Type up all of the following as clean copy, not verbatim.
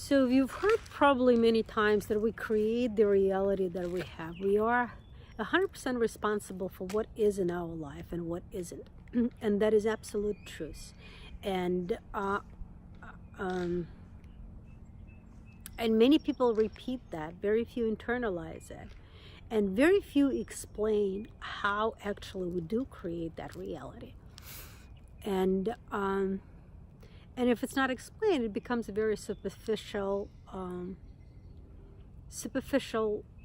So you've heard probably many times that we create the reality that we have. We are 100% responsible for what is in our life and what isn't. And that is absolute truth. And um, and many people repeat that. Very few internalize it. And very few explain how actually we do create that reality. And if it's not explained, it becomes a very superficial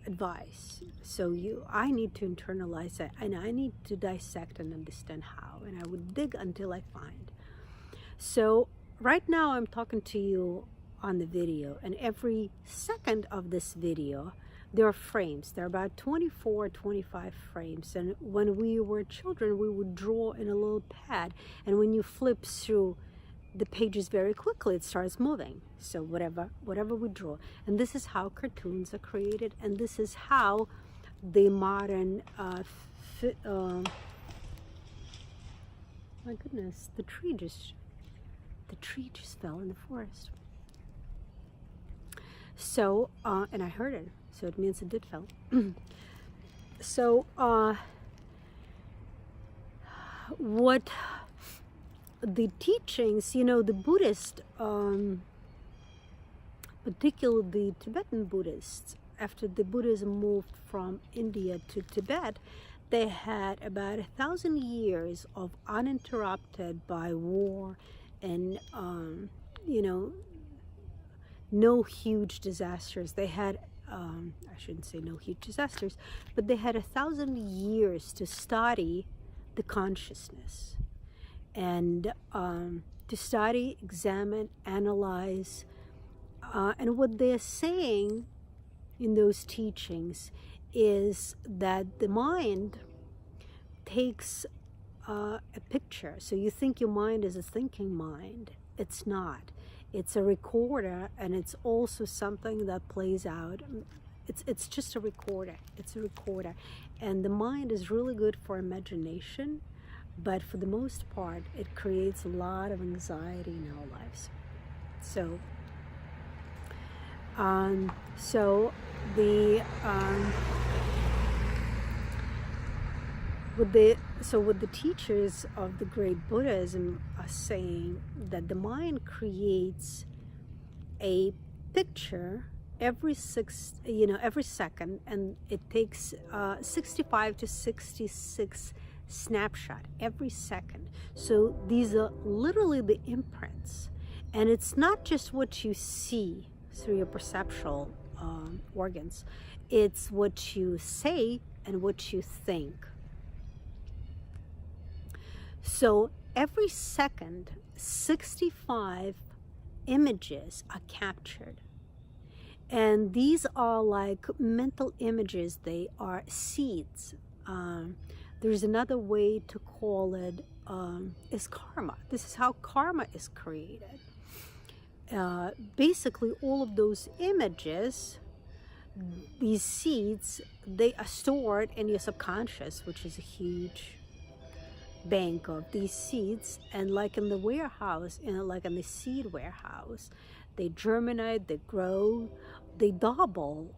advice. So I need to internalize it, and I need to dissect and understand how, and I would dig until I find. So right now I'm talking to you on the video, and every second of this video there are frames. There are about 24, 25 frames. And when we were children, we would draw in a little pad, and when you flip through the pages very quickly, it starts moving. So whatever we draw, and this is how cartoons are created, and this is how the modern my goodness, the tree just fell in the forest. So and I heard it, so it means it did fell. So what the teachings, the Buddhist, particularly the Tibetan Buddhists, after the Buddhism moved from India to Tibet, they had about 1,000 years of uninterrupted by war and, no huge disasters. They had, I shouldn't say no huge disasters, but they had 1,000 years to study the consciousness. And to study, examine, analyze. And what they're saying in those teachings is that the mind takes a picture. So you think your mind is a thinking mind. It's not. It's a recorder, and it's also something that plays out. It's just a recorder. It's a recorder. And the mind is really good for imagination, but for the most part, it creates a lot of anxiety in our lives. So, what the teachers of the great Buddhism are saying, that the mind creates a picture every second, and it takes 65 to 66 snapshot every second. So these are literally the imprints, and it's not just what you see through your perceptual organs, it's what you say and what you think. So every second 65 images are captured, and these are like mental images. They are seeds. There's another way to call it, is karma. This is how karma is created. Basically, all of those images, these seeds, they are stored in your subconscious, which is a huge bank of these seeds. And like in the warehouse, like in the seed warehouse, they germinate, they grow, they double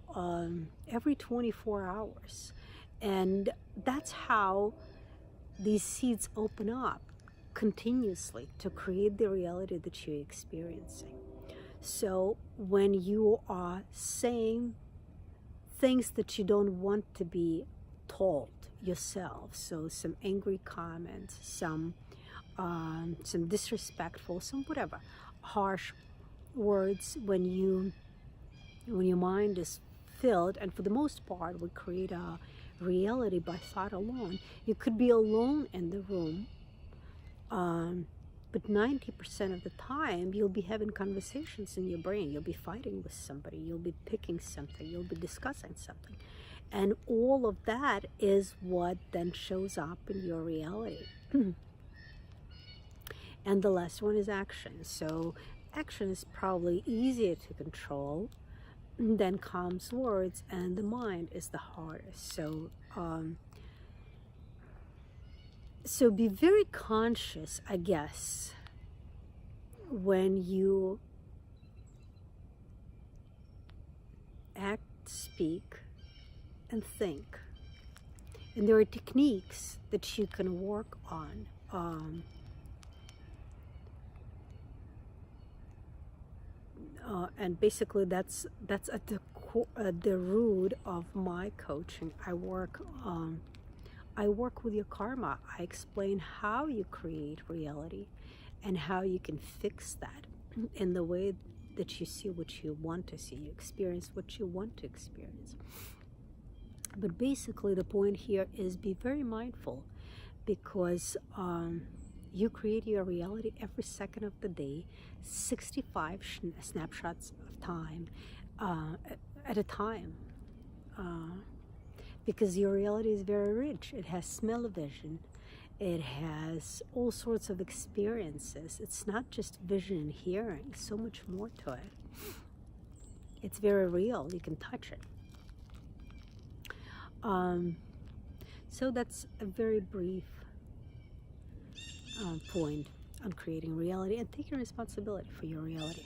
every 24 hours. And that's how these seeds open up continuously to create the reality that you're experiencing. So when you are saying things that you don't want to be told yourself, so some angry comments, some disrespectful, some whatever, harsh words, when your mind is filled, and for the most part we create a reality by thought alone. You could be alone in the room, but 90% of the time you'll be having conversations in your brain. You'll be fighting with somebody, you'll be picking something, you'll be discussing something, and all of that is what then shows up in your reality. And the last one is action. So action is probably easier to control. Then comes words, and the mind is the hardest. So be very conscious, I guess, when you act, speak, and think. And there are techniques that you can work on. And basically, that's at the root of my coaching. I work with your karma. I explain how you create reality and how you can fix that in the way that you see what you want to see, you experience what you want to experience. But basically, the point here is be very mindful, because you create your reality every second of the day, 65 snapshots of time at a time. Because your reality is very rich. It has smell-o-vision. It has all sorts of experiences. It's not just vision and hearing, so much more to it. It's very real. You can touch it. So that's a very brief point on creating reality and taking responsibility for your reality.